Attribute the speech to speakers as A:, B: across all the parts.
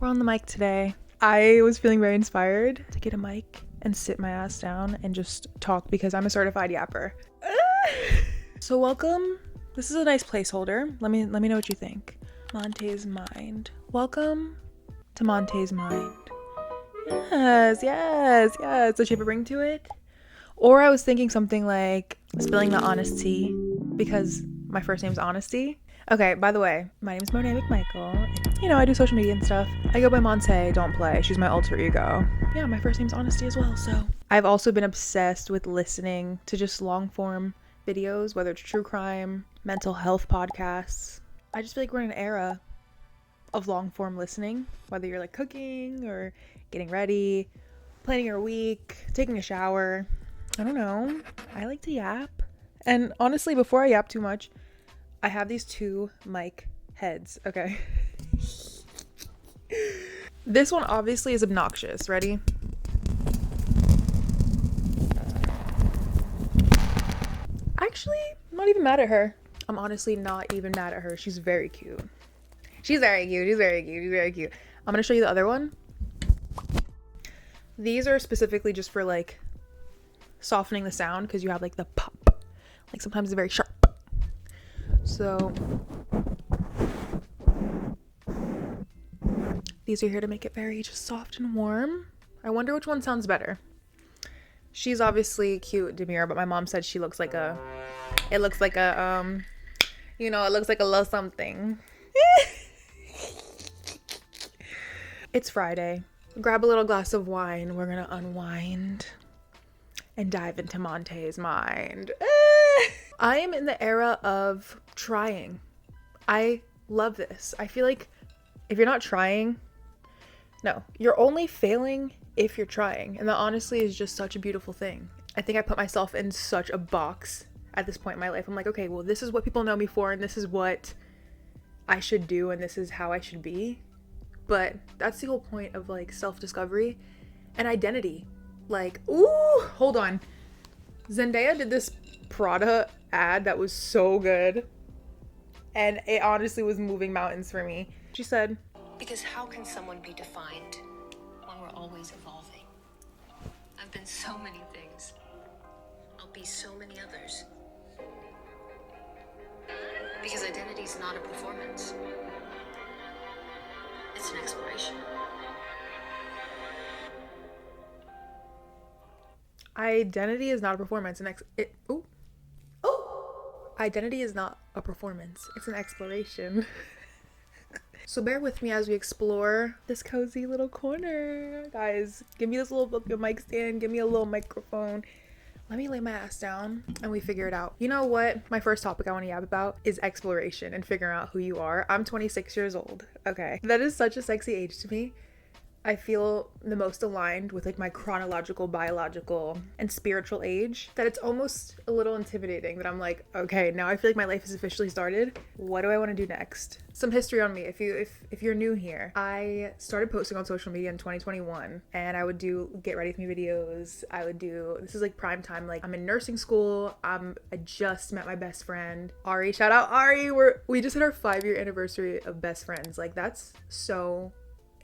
A: We're on the mic today. I was feeling very inspired to get a mic and sit my ass down and just talk because I'm a certified yapper. So welcome. This is a nice placeholder. Let me know what you think. Monte's Mind. Welcome to Monte's Mind. Yes. Does she have a ring to it? Or I was thinking something like spilling the honest tea because my first name's Honesty. Okay, by the way, my name is Monet McMichael. You know, I do social media and stuff. I go by Monte, don't play. She's my alter ego. Yeah, my first name's Honesty as well, so. I've also been obsessed with listening to just long form videos, whether it's true crime, mental health podcasts. I just feel like we're in an era of long form listening, whether you're like cooking or getting ready, planning your week, taking a shower. I don't know. I like to yap. And honestly, before I yap too much, I have these two mic heads, okay? This one obviously is obnoxious. Ready? Actually, I'm not even mad at her. I'm honestly not even mad at her. She's very cute. She's very cute. I'm gonna show you the other one. These are specifically just for like softening the sound because you have like the pop. Like sometimes it's very sharp. So these are here to make it very just soft and warm. I wonder which one sounds better. She's obviously cute, demure, but my mom said she looks like it looks like a little something. It's Friday. Grab a little glass of wine. We're gonna unwind and dive into Monte's mind. I am in the era of trying. I love this. I feel like if you're not trying, no, you're only failing if you're trying. And that honestly is just such a beautiful thing. I think I put myself in such a box at this point in my life. I'm like, okay, well, this is what people know me for, and this is what I should do, and this is how I should be. But that's the whole point of like self-discovery and identity. Like, ooh, hold on. Zendaya did this Prada ad that was so good, and it honestly was moving mountains for me. She said,
B: because how can someone be defined when we're always evolving? I've been so many things. I'll be so many others. Because identity is not a performance. It's an exploration.
A: identity is not a performance. Identity is not a performance. It's an exploration. So bear with me as we explore this cozy little corner. Guys, give me this little mic stand. Give me a little microphone. Let me lay my ass down and we figure it out. You know what? My first topic I want to yap about is exploration and figuring out who you are. I'm 26 years old. Okay. That is such a sexy age to me. I feel the most aligned with like my chronological, biological, and spiritual age that it's almost a little intimidating that I'm like, okay, now I feel like my life has officially started. What do I want to do next? Some history on me. If you're new here, I started posting on social media in 2021 and I would do get ready with me videos. This is like prime time. Like I'm in nursing school. I just met my best friend, Ari. Shout out Ari. We just hit our 5-year anniversary of best friends. Like that's so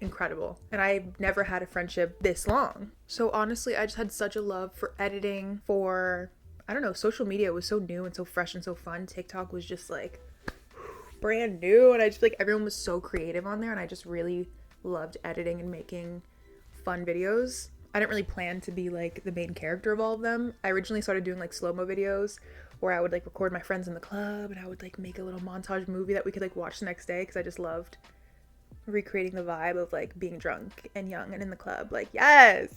A: incredible, and I've never had a friendship this long. So honestly, I just had such a love for editing, for I don't know, social media was so new and so fresh and so fun. TikTok was just like brand new, and I just feel like everyone was so creative on there, and I just really loved editing and making fun videos. I didn't really plan to be like the main character of all of them. I originally started doing like slow-mo videos where I would like record my friends in the club and I would like make a little montage movie that we could like watch the next day, because I just loved recreating the vibe of like being drunk and young and in the club. Like yes.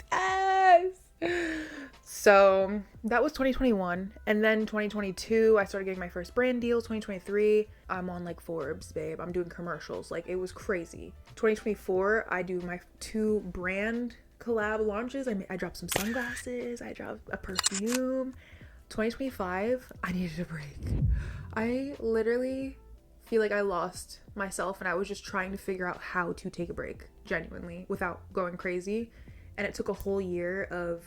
A: So that was 2021, and then 2022 I started getting my first brand deals. 2023 I'm on like Forbes, babe. I'm doing commercials. Like it was crazy. 2024 I do my 2 brand collab launches. I dropped some sunglasses, I dropped a perfume. 2025 I needed a break. I literally feel like I lost myself and I was just trying to figure out how to take a break genuinely without going crazy. And it took a whole year of,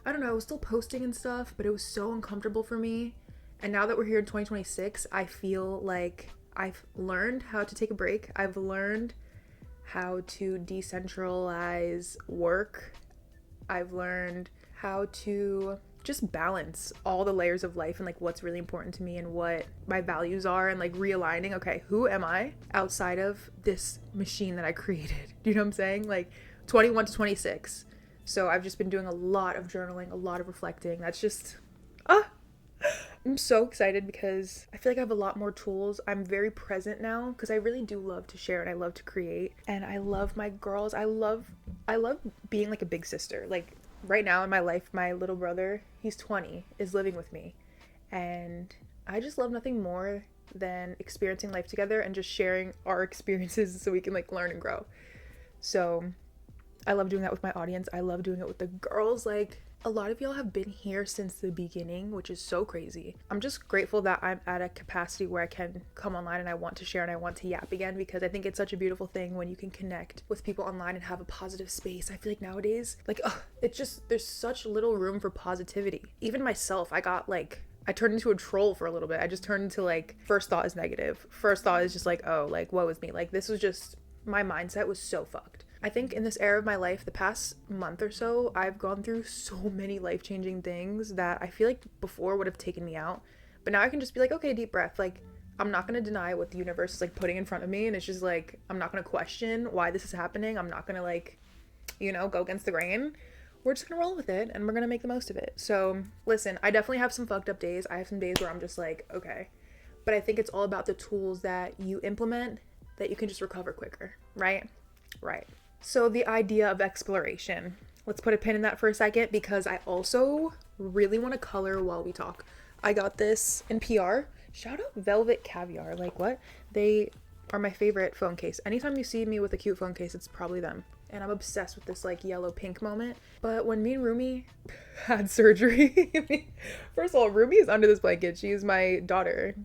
A: I don't know, I was still posting and stuff, but it was so uncomfortable for me. And now that we're here in 2026, I feel like I've learned how to take a break. I've learned how to decentralize work. I've learned how to just balance all the layers of life and like what's really important to me and what my values are, and like realigning, okay, who am I outside of this machine that I created? Do you know what I'm saying? Like 21 to 26. So I've just been doing a lot of journaling, a lot of reflecting. That's just, I'm so excited because I feel like I have a lot more tools. I'm very present now because I really do love to share and I love to create. And I love my girls. I love being like a big sister. Like right now in my life, my little brother, he's 20, is living with me. And I just love nothing more than experiencing life together and just sharing our experiences so we can like learn and grow. So I love doing that with my audience. I love doing it with the girls. Like, a lot of y'all have been here since the beginning, which is so crazy. I'm just grateful that I'm at a capacity where I can come online and I want to share and I want to yap again, because I think it's such a beautiful thing when you can connect with people online and have a positive space. I feel like nowadays, like, it's just, there's such little room for positivity. Even myself, I turned into a troll for a little bit. I just turned into like, first thought is negative. First thought is just like, oh, like, woe is me. Like, this was just, my mindset was so fucked. I think in this era of my life, the past month or so, I've gone through so many life-changing things that I feel like before would have taken me out. But now I can just be like, okay, deep breath. Like, I'm not going to deny what the universe is like putting in front of me. And it's just like, I'm not going to question why this is happening. I'm not going to like, go against the grain. We're just going to roll with it and we're going to make the most of it. So listen, I definitely have some fucked up days. I have some days where I'm just like, okay. But I think it's all about the tools that you implement that you can just recover quicker, right? Right. So the idea of exploration, let's put a pin in that for a second, because I also really want to color while we talk. I got this in PR. Shout out Velvet Caviar. Like, what? They are my favorite phone case. Anytime you see me with a cute phone case, it's probably them. And I'm obsessed with this like yellow pink moment. But when me and Rumi had surgery, first of all, Rumi is under this blanket. She is my daughter.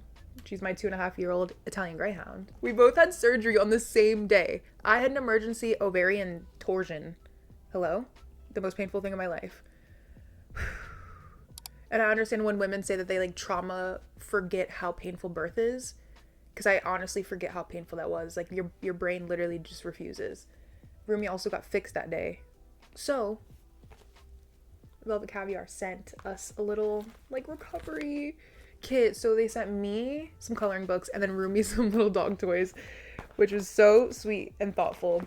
A: She's my 2.5-year-old Italian Greyhound. We both had surgery on the same day. I had an emergency ovarian torsion. Hello? The most painful thing in my life. And I understand when women say that they like trauma forget how painful birth is. Because I honestly forget how painful that was. Like your brain literally just refuses. Rumi also got fixed that day. So, Velvet Caviar sent us a little like recovery kit. So they sent me some coloring books and then Rumi some little dog toys, which was so sweet and thoughtful.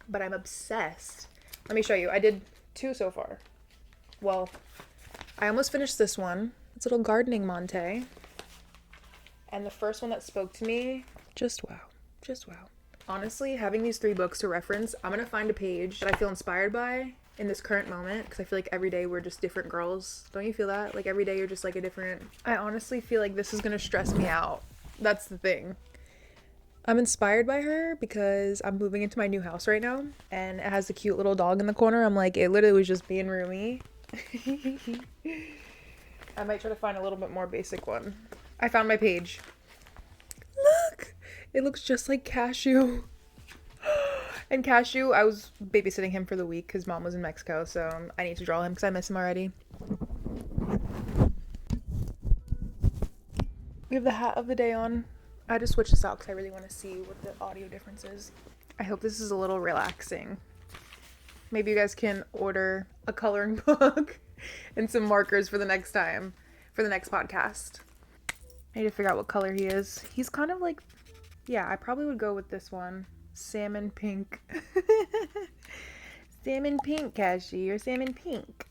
A: But I'm obsessed. Let me show you. I did 2 so far. Well, I almost finished this one. It's a little gardening Monte. And the first one that spoke to me, just wow. Just wow. Honestly, having these 3 books to reference, I'm gonna find a page that I feel inspired by in this current moment, because I feel like every day we're just different girls. Don't you feel that? Like every day you're just like a different... I honestly feel like this is gonna stress me out. That's the thing. I'm inspired by her because I'm moving into my new house right now and it has a cute little dog in the corner. I'm like, it literally was just me and Rumi. I might try to find a little bit more basic one. I found my page. Look! It looks just like Cashew. And Cashew, I was babysitting him for the week because mom was in Mexico, so I need to draw him because I miss him already. We have the hat of the day on. I just switched this out because I really want to see what the audio difference is. I hope this is a little relaxing. Maybe you guys can order a coloring book and some markers for the next time, for the next podcast. I need to figure out what color he is. He's kind of like, yeah, I probably would go with this one. Salmon pink. Salmon pink, Cashy, or salmon pink.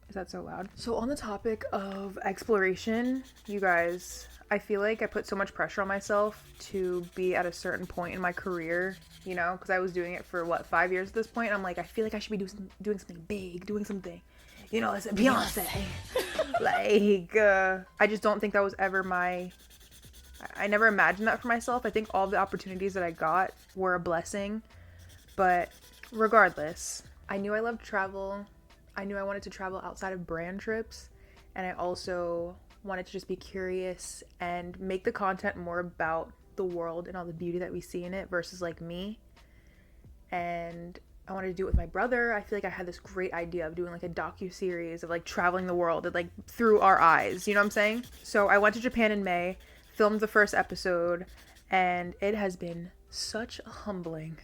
A: Is that so loud? So on the topic of exploration, you guys, I feel like I put so much pressure on myself to be at a certain point in my career, you know, because I was doing it for 5 years at this point. I'm like, I feel like I should be doing something big, doing something, you know, as a Beyonce. I just don't think that was ever I never imagined that for myself. I think all the opportunities that I got were a blessing. But regardless, I knew I loved travel. I knew I wanted to travel outside of brand trips. And I also wanted to just be curious and make the content more about the world and all the beauty that we see in it versus like me. And I wanted to do it with my brother. I feel like I had this great idea of doing like a docu-series of like traveling the world and like through our eyes. You know what I'm saying? So I went to Japan in May, filmed the first episode, and it has been such a humbling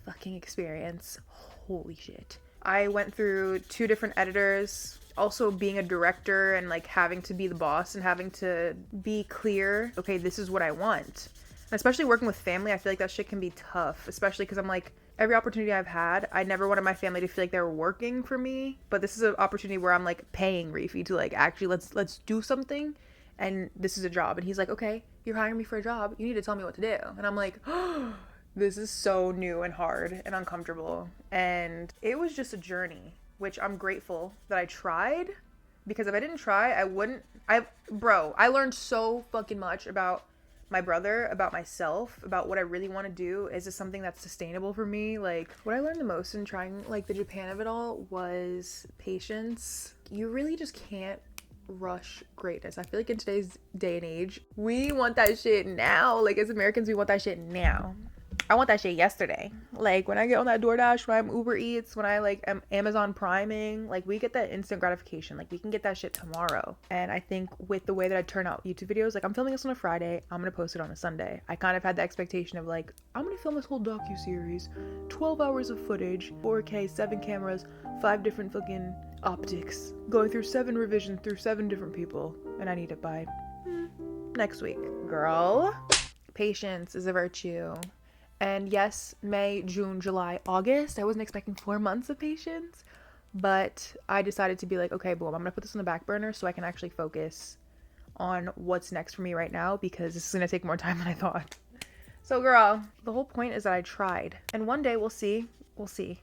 A: fucking experience. Holy shit. I went through 2 different editors, also being a director and like having to be the boss and having to be clear, okay, this is what I want. And especially working with family, I feel like that shit can be tough, especially because I'm like, every opportunity I've had, I never wanted my family to feel like they were working for me, but this is an opportunity where I'm like paying Reefy to like, actually let's do something, and this is a job. And he's like, okay, you're hiring me for a job, you need to tell me what to do. And I'm like, oh, this is so new and hard and uncomfortable. And it was just a journey, which I'm grateful that I tried, because if I didn't try, I learned so fucking much about my brother, about myself, about what I really want to do. Is this something that's sustainable for me? Like, what I learned the most in trying like the Japan of it all was patience. You really just can't rush greatness. I feel like in today's day and age, we want that shit now. Like, as Americans, we want that shit now. I want that shit yesterday. Like, when I get on that DoorDash, when I'm Uber Eats, when I like am Amazon Priming, like, we get that instant gratification. Like, we can get that shit tomorrow. And I think with the way that I turn out YouTube videos, like, I'm filming this on a Friday, I'm gonna post it on a Sunday. I kind of had the expectation of like, I'm gonna film this whole docu-series, 12 hours of footage, 4K, 7 cameras, 5 different fucking optics, going through 7 revisions through 7 different people, and I need it by next week. Girl, patience is a virtue. And yes, May, June, July, August, I wasn't expecting 4 months of patience, but I decided to be like, okay, boom, I'm gonna put this on the back burner so I can actually focus on what's next for me right now, because this is gonna take more time than I thought. So girl, the whole point is that I tried, and one day we'll see. We'll see.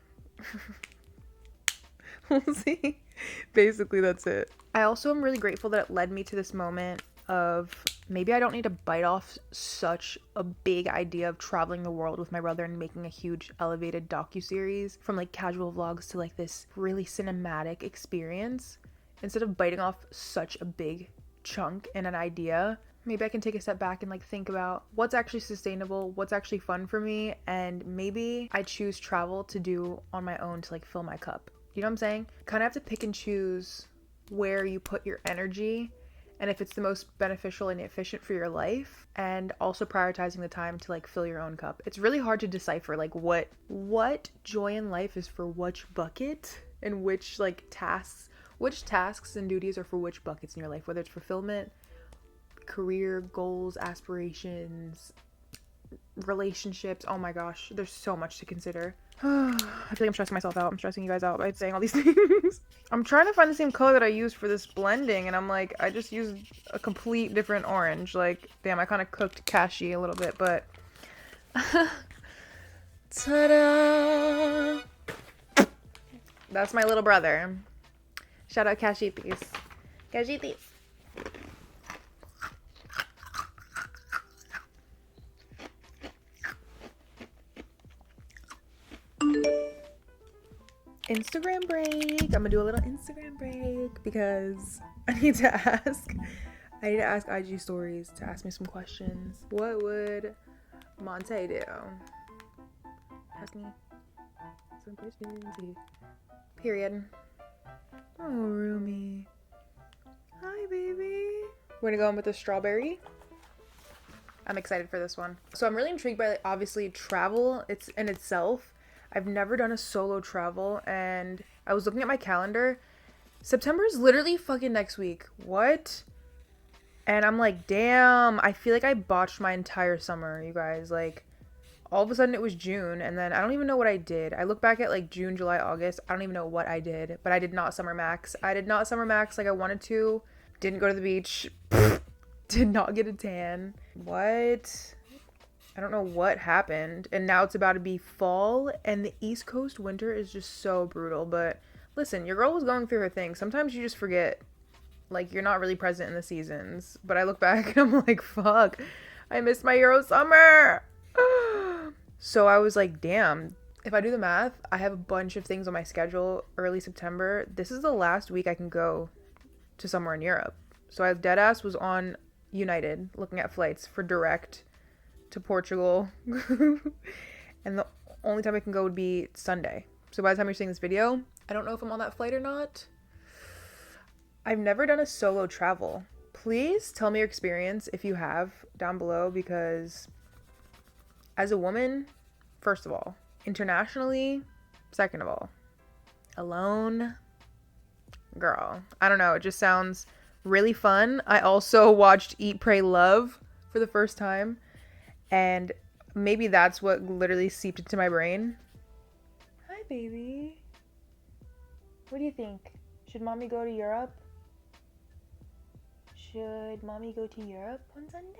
A: Basically, that's it. I also am really grateful that it led me to this moment of maybe I don't need to bite off such a big idea of traveling the world with my brother and making a huge elevated docuseries from like casual vlogs to like this really cinematic experience. Instead of biting off such a big chunk in an idea, maybe I can take a step back and like think about what's actually sustainable, what's actually fun for me, and maybe I choose travel to do on my own to like fill my cup. You know what I'm saying? Kind of have to pick and choose where you put your energy and if it's the most beneficial and efficient for your life, and also prioritizing the time to like fill your own cup. It's really hard to decipher like what joy in life is for which bucket, and which tasks and duties are for which buckets in your life, whether it's fulfillment, career, goals, aspirations, relationships. Oh my gosh, there's so much to consider. I feel like I'm stressing myself out. I'm stressing you guys out by saying all these things. I'm trying to find the same color that I used for this blending, and I'm like, I just used a complete different orange. Like, damn, I kind of cooked cashy a little bit, but ta-da! That's my little brother. Shout out Cashitis. Cashitis. Instagram break. I'm gonna do a little Instagram break because I need to ask IG stories to ask me some questions. What would Monte do? Ask me some questions. Period. Oh, Rumi. Hi, baby. We're gonna go in with the strawberry. I'm excited for this one. So I'm really intrigued by, obviously, travel. It's in itself. I've never done a solo travel, and I was looking at my calendar. September is literally fucking next week. What? And I'm like, damn, I feel like I botched my entire summer, you guys. Like, all of a sudden it was June, and then I don't even know what I did. I look back at like June, July, August. I don't even know what I did, but I did not summer max. I did not summer max like I wanted to. Didn't go to the beach. Did not get a tan. What? I don't know what happened. And now it's about to be fall, and the East Coast winter is just so brutal. But listen, your girl was going through her thing. Sometimes you just forget, like, you're not really present in the seasons. But I look back and I'm like, fuck, I missed my Euro summer. So I was like, damn, if I do the math, I have a bunch of things on my schedule early September. This is the last week I can go to somewhere in Europe. So I deadass was on United looking at flights for direct to Portugal. And the only time I can go would be Sunday. So by the time you're seeing this video, I don't know if I'm on that flight or not. I've never done a solo travel. Please tell me your experience if you have down below, because As a woman, first of all, internationally, second of all, alone, girl, I don't know, it just sounds really fun. I also watched Eat, Pray, Love for the first time, and maybe that's what literally seeped into my brain. Hi, baby. What do you think? Should mommy go to Europe? Should mommy go to Europe on Sunday?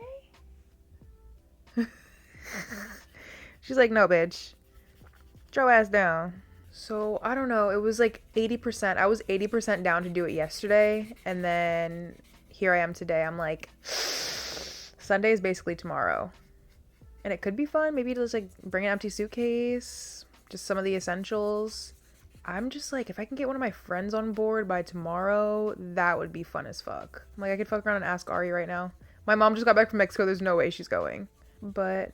A: She's like, no, bitch. Get your ass down. So, I don't know. It was like 80%. I was 80% down to do it yesterday. And then here I am today. I'm like, Sunday is basically tomorrow. And it could be fun. Maybe just like bring an empty suitcase. Just some of the essentials. I'm just like, if I can get one of my friends on board by tomorrow, that would be fun as fuck. Like, I could fuck around and ask Ari right now. My mom just got back from Mexico. There's no way she's going. But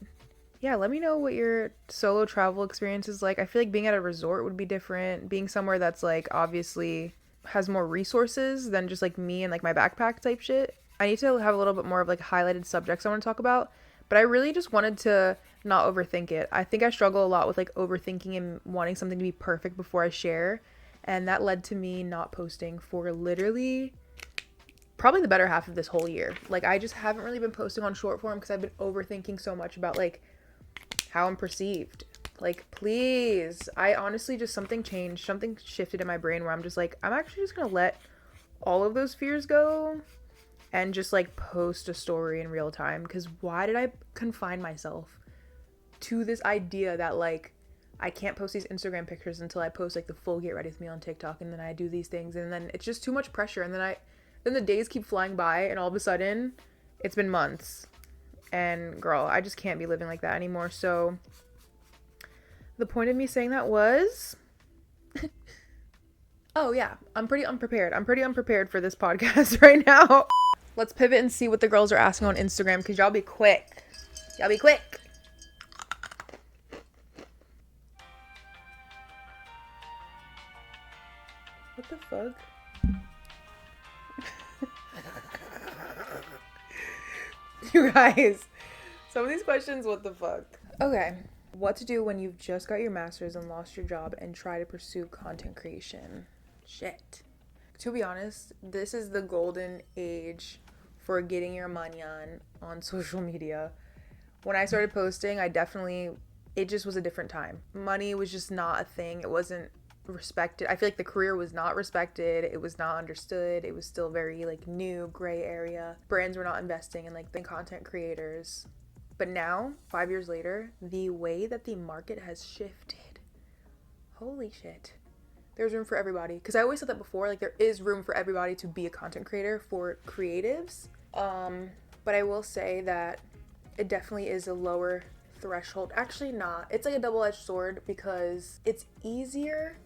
A: yeah, let me know what your solo travel experience is like. I feel like being at a resort would be different. Being somewhere that's like obviously has more resources than just like me and like my backpack type shit. I need to have a little bit more of like highlighted subjects I want to talk about. But I really just wanted to not overthink it. I think I struggle a lot with like overthinking and wanting something to be perfect before I share. And that led to me not posting for literally probably the better half of this whole year. Like, I just haven't really been posting on short form because I've been overthinking so much about like how I'm perceived. Like, please, I honestly just, something changed, something shifted in my brain where I'm just like, I'm actually just gonna let all of those fears go and just like post a story in real time. Because why did I confine myself to this idea that like I can't post these Instagram pictures until I post like the full get ready with me on TikTok, and then I do these things, and then it's just too much pressure, and then the days keep flying by, and all of a sudden it's been months. And girl, I just can't be living like that anymore. So the point of me saying that was oh yeah, I'm pretty unprepared for this podcast right now. Let's pivot and see what the girls are asking on Instagram, because y'all be quick. What the fuck? You guys, some of these questions, what the fuck? Okay. What to do when you've just got your master's and lost your job and try to pursue content creation? Shit. To be honest, this is the golden age for getting your money on social media. When I started posting, it just was a different time. Money was just not a thing. It wasn't respected. I feel like the career was not respected. It was not understood. It was still very like new, gray area. Brands were not investing in like the content creators. But now, 5 years later, the way that the market has shifted, holy shit. There's room for everybody. Because I always said that before, like there is room for everybody to be a content creator for creatives. But I will say that it definitely is a lower threshold. Actually not. It's like a double-edged sword because it's easier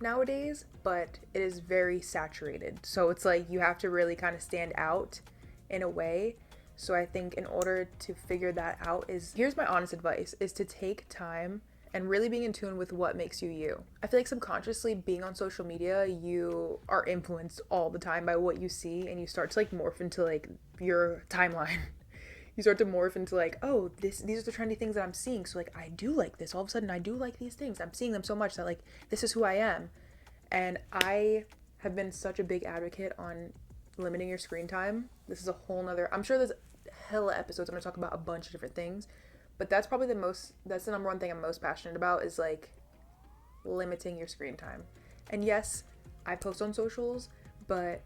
A: nowadays, but it is very saturated. So it's like you have to really kind of stand out in a way. So I think in order to figure that out here's my honest advice, is to take time and really being in tune with what makes you you. I feel like subconsciously being on social media, you are influenced all the time by what you see, and you start to like morph into like your timeline. You start to morph into like, oh, these are the trendy things that I'm seeing. So like, I do like this. All of a sudden I do like these things. I'm seeing them so much that like, this is who I am. And I have been such a big advocate on limiting your screen time. This is a whole nother, I'm sure there's hella episodes. I'm gonna talk about a bunch of different things, but that's probably that's the number one thing I'm most passionate about, is like limiting your screen time. And yes, I post on socials, but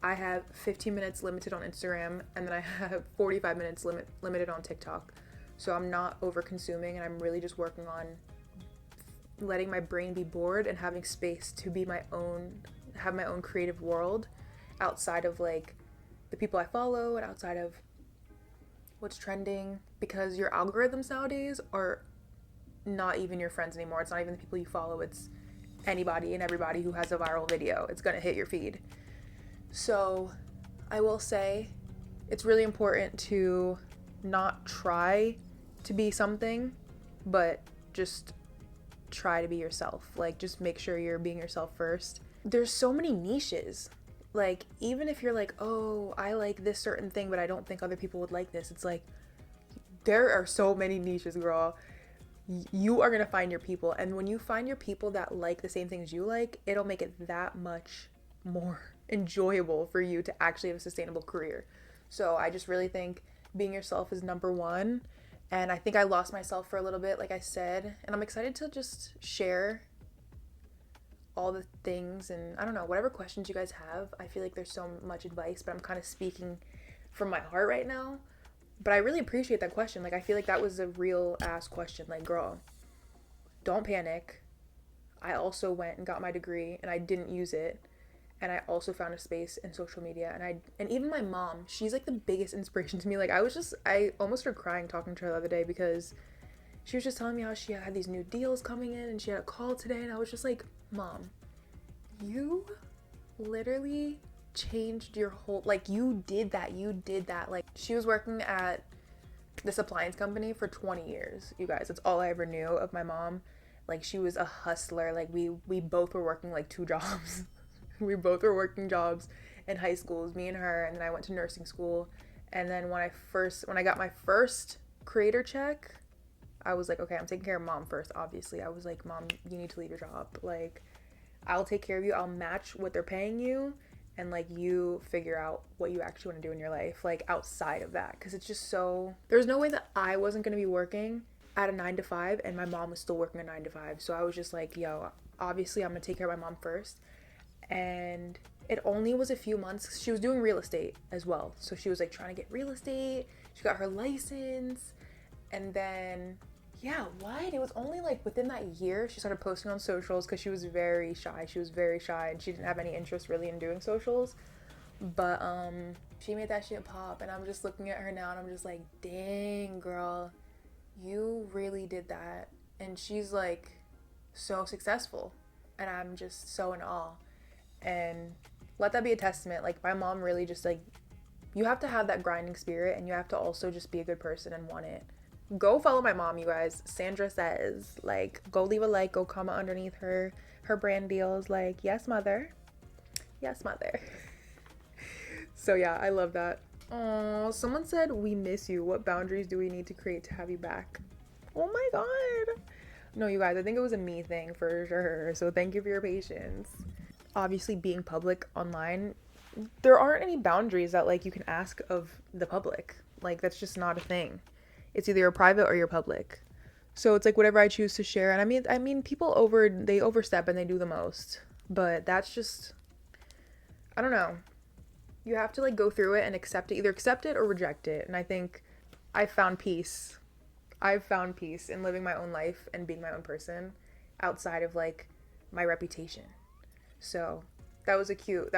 A: I have 15 minutes limited on Instagram, and then I have 45 minutes limited on TikTok. So I'm not over consuming, and I'm really just working on letting my brain be bored and having space to be have my own creative world outside of like the people I follow and outside of what's trending, because your algorithms nowadays are not even your friends anymore. It's not even the people you follow. It's anybody and everybody who has a viral video. It's gonna hit your feed. So I will say it's really important to not try to be something, but just try to be yourself. Like, just make sure you're being yourself first. There's so many niches. Like, even if you're like, oh, I like this certain thing, but I don't think other people would like this, it's like, there are so many niches, girl. You are gonna find your people, and when you find your people that like the same things you like, it'll make it that much more enjoyable for you to actually have a sustainable career. So I just really think being yourself is number one. And I think I lost myself for a little bit, like I said, and I'm excited to just share all the things, and I don't know, whatever questions you guys have. I feel like there's so much advice, but I'm kind of speaking from my heart right now. But I really appreciate that question. Like, I feel like that was a real ass question. Like, girl, don't panic. I also went and got my degree and I didn't use it. And I also found a space in social media. And even my mom, she's like the biggest inspiration to me. Like, I almost started crying talking to her the other day because she was just telling me how she had these new deals coming in and she had a call today. And I was just like, Mom, you literally changed your whole, like, you did that. Like, she was working at this appliance company for 20 years, you guys. That's all I ever knew of my mom. Like, she was a hustler. Like, we both were working like 2 jobs. We both were working jobs in high schools, me and her. And then I went to nursing school. And then when I got my first creator check, I was like, okay, I'm taking care of Mom first. Obviously, I was like, Mom, you need to leave your job. Like, I'll take care of you. I'll match what they're paying you, and like, you figure out what you actually want to do in your life, like, outside of that. Because it's just so, there's no way that I wasn't going to be working at a 9 to 5 and my mom was still working a 9 to 5. So I was just like, yo, obviously I'm going to take care of my mom first. And it only was a few months. She was doing real estate as well, so she was like trying to get real estate. She got her license, and then it was only like within that year she started posting on socials, because she was very shy and she didn't have any interest really in doing socials. But she made that shit pop, and I'm just looking at her now and I'm just like, dang, girl, you really did that. And she's like so successful, and I'm just so in awe. And let that be a testament. Like, my mom really just, like, you have to have that grinding spirit, and you have to also just be a good person and want it. Go follow my mom, you guys. Sandra Says. Like, go leave a like, go comment underneath her brand deals. Like, yes, mother. So yeah, I love that. Oh, someone said, we miss you. What boundaries do we need to create to have you back? Oh my god. No, you guys, I think it was a me thing for sure. So thank you for your patience. Obviously, being public online, there aren't any boundaries that, like, you can ask of the public. Like, that's just not a thing. It's either you're private or you're public. So it's like whatever I choose to share. And I mean people they overstep and they do the most. But that's just, I don't know. You have to, like, go through it and accept it. Either accept it or reject it. And I think I've found peace in living my own life and being my own person outside of, like, my reputation. So that was a cute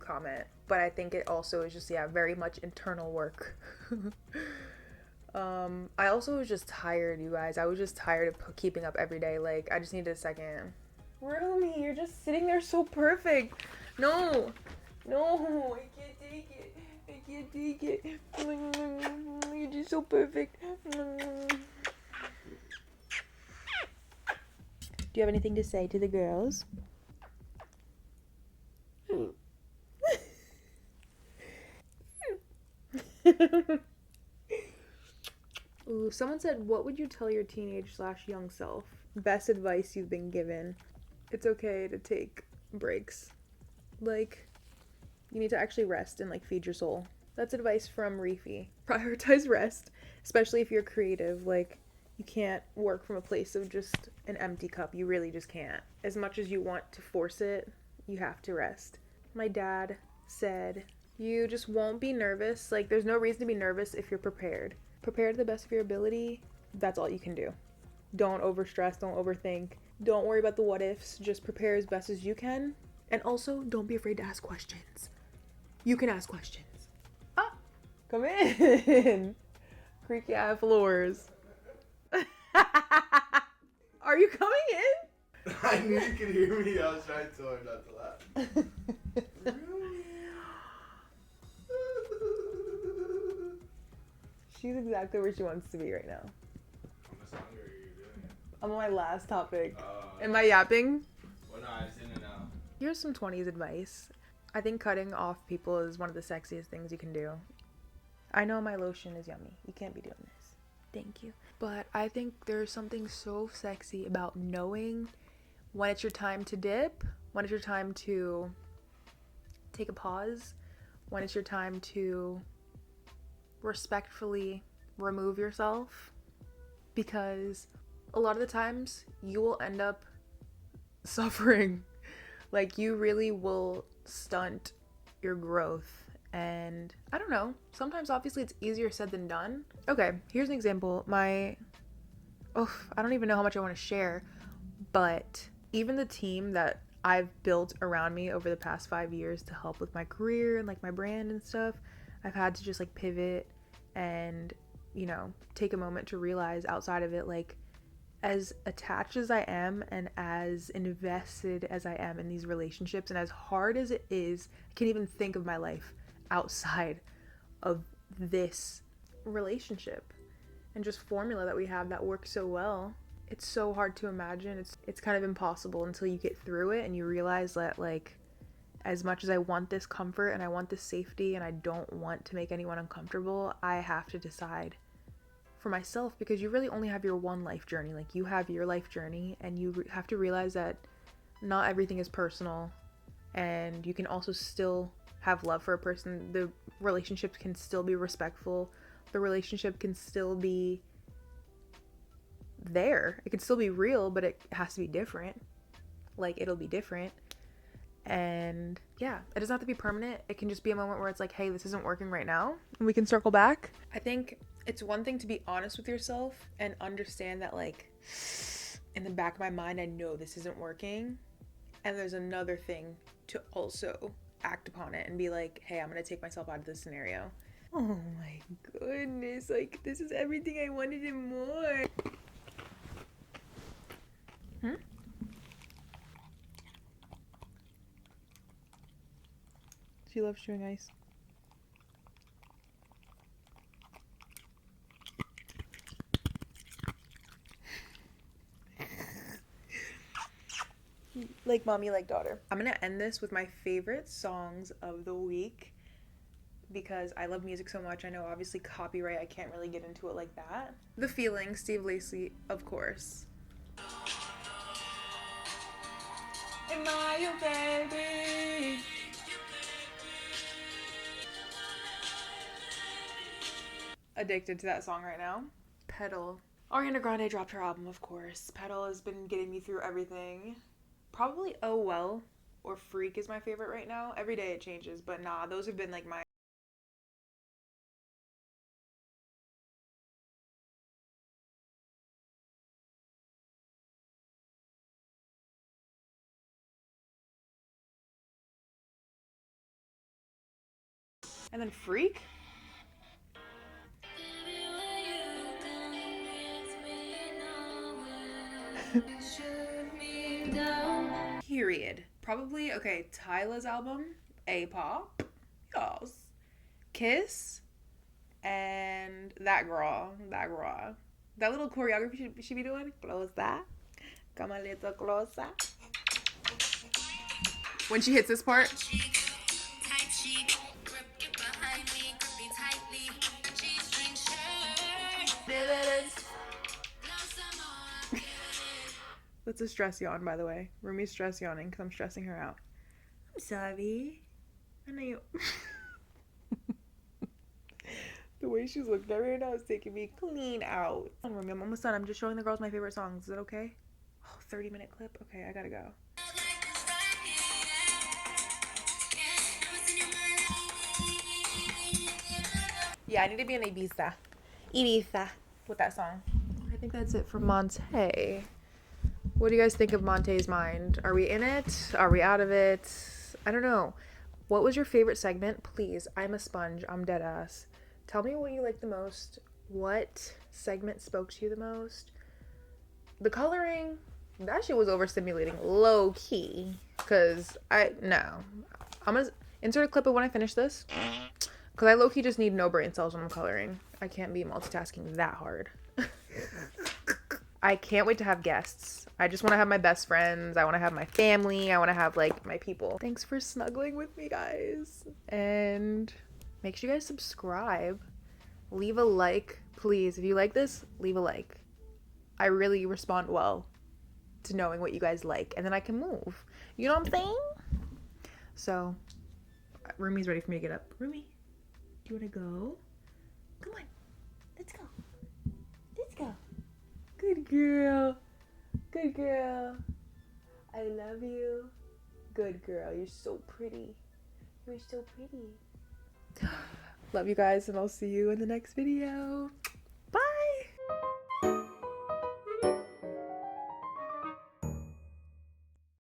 A: comment, but I think it also is just, very much internal work. I also was just tired, you guys. I was just tired of keeping up every day. Like, I just needed a second. Rumi, you're just sitting there so perfect. No, I can't take it. You're just so perfect. Do you have anything to say to the girls? Ooh, someone said, what would you tell your teenage/young self? Best advice you've been given. It's okay to take breaks. Like, you need to actually rest and, like, feed your soul. That's advice from Reefy. Prioritize rest, especially if you're creative. Like, you can't work from a place of just an empty cup. You really just can't. As much as you want to force it, you have to rest. My dad said, you just won't be nervous. Like, there's no reason to be nervous if you're prepared. Prepare to the best of your ability. That's all you can do. Don't overstress. Don't overthink. Don't worry about the what ifs. Just prepare as best as you can. And also, don't be afraid to ask questions. You can ask questions. Ah, come in. Creaky ass floors. Are you coming in?
C: I knew you could hear me. I was trying so hard not to laugh.
A: She's exactly where she wants to be right now.
C: How much longer are you doing?
A: I'm on my last topic. Am I yapping?
C: Well, no, I just didn't know.
A: Here's some 20s advice. I think cutting off people is one of the sexiest things you can do. I know my lotion is yummy. You can't be doing this. Thank you. But I think there's something so sexy about knowing when it's your time to dip, when it's your time to take a pause, when it's your time to respectfully remove yourself, because a lot of the times you will end up suffering. Like, you really will stunt your growth. And I don't know, sometimes obviously it's easier said than done. Okay, here's an example. I don't even know how much I want to share, but even the team that I've built around me over the past 5 years to help with my career and like my brand and stuff, I've had to just like pivot and, you know, take a moment to realize outside of it, like, as attached as I am and as invested as I am in these relationships, and as hard as it is, I can't even think of my life outside of this relationship and just formula that we have that works so well. It's so hard to imagine. It's kind of impossible until you get through it and you realize that, like, as much as I want this comfort and I want this safety and I don't want to make anyone uncomfortable, I have to decide for myself, because you really only have your one life journey. Like, you have your life journey, and you have to realize that not everything is personal, and you can also still have love for a person. The relationship can still be respectful. The relationship can still be there. It can still be real, but it has to be different. Like, it'll be different. And yeah, it doesn't have to be permanent. It can just be a moment where it's like, hey, this isn't working right now, and we can circle back. I think it's one thing to be honest with yourself and understand that, like, in the back of my mind, I know this isn't working. And there's another thing to also act upon it and be like, hey, I'm gonna take myself out of this scenario. Oh my goodness, like, this is everything I wanted and more. She loves chewing ice. Like mommy, like daughter. I'm gonna end this with my favorite songs of the week, because I love music so much. I know obviously copyright, I can't really get into it like that. The Feeling, Steve Lacy, of course. Am I your baby? Addicted to that song right now. Pedal. Ariana Grande dropped her album, of course. Pedal has been getting me through everything. Probably Oh Well or Freak is my favorite right now. Every day it changes, but nah, those have been like my and then Freak? Period. Probably, okay, Tyla's album, A-pop, yes. Kiss, and that girl. That little choreography she be doing, closer, come a little closer. When she hits this part. That's a stress yawn, by the way. Rumi's stress yawning because I'm stressing her out. I'm sorry. I know you. The way she's looking at me right now is taking me clean out. Rumi, I'm almost done. I'm just showing the girls my favorite songs. Is that okay? Oh, 30-minute clip? Okay, I gotta go. Yeah, I need to be in Ibiza with that song. I think that's it for Monte. What do you guys think of Monte's Mind? Are we in it? Are we out of it? I don't know. What was your favorite segment? Please, I'm a sponge. I'm dead ass. Tell me what you like the most. What segment spoke to you the most? The coloring, that shit was overstimulating. Low key. Because I'm going to insert a clip of when I finish this. Because I low key just need no brain cells when I'm coloring. I can't be multitasking that hard. I can't wait to have guests. I just want to have my best friends. I want to have my family. I want to have, like, my people. Thanks for snuggling with me, guys. And make sure you guys subscribe, leave a like, please. If you like this, leave a like. I really respond well to knowing what you guys like, and then I can move. You know what I'm saying? So, Rumi's ready for me to get up. Rumi, do you want to go? Come on. Let's go. Let's go. Good girl. Good girl. I love you. Good girl. You're so pretty. You're so pretty. Love you guys, and I'll see you in the next video.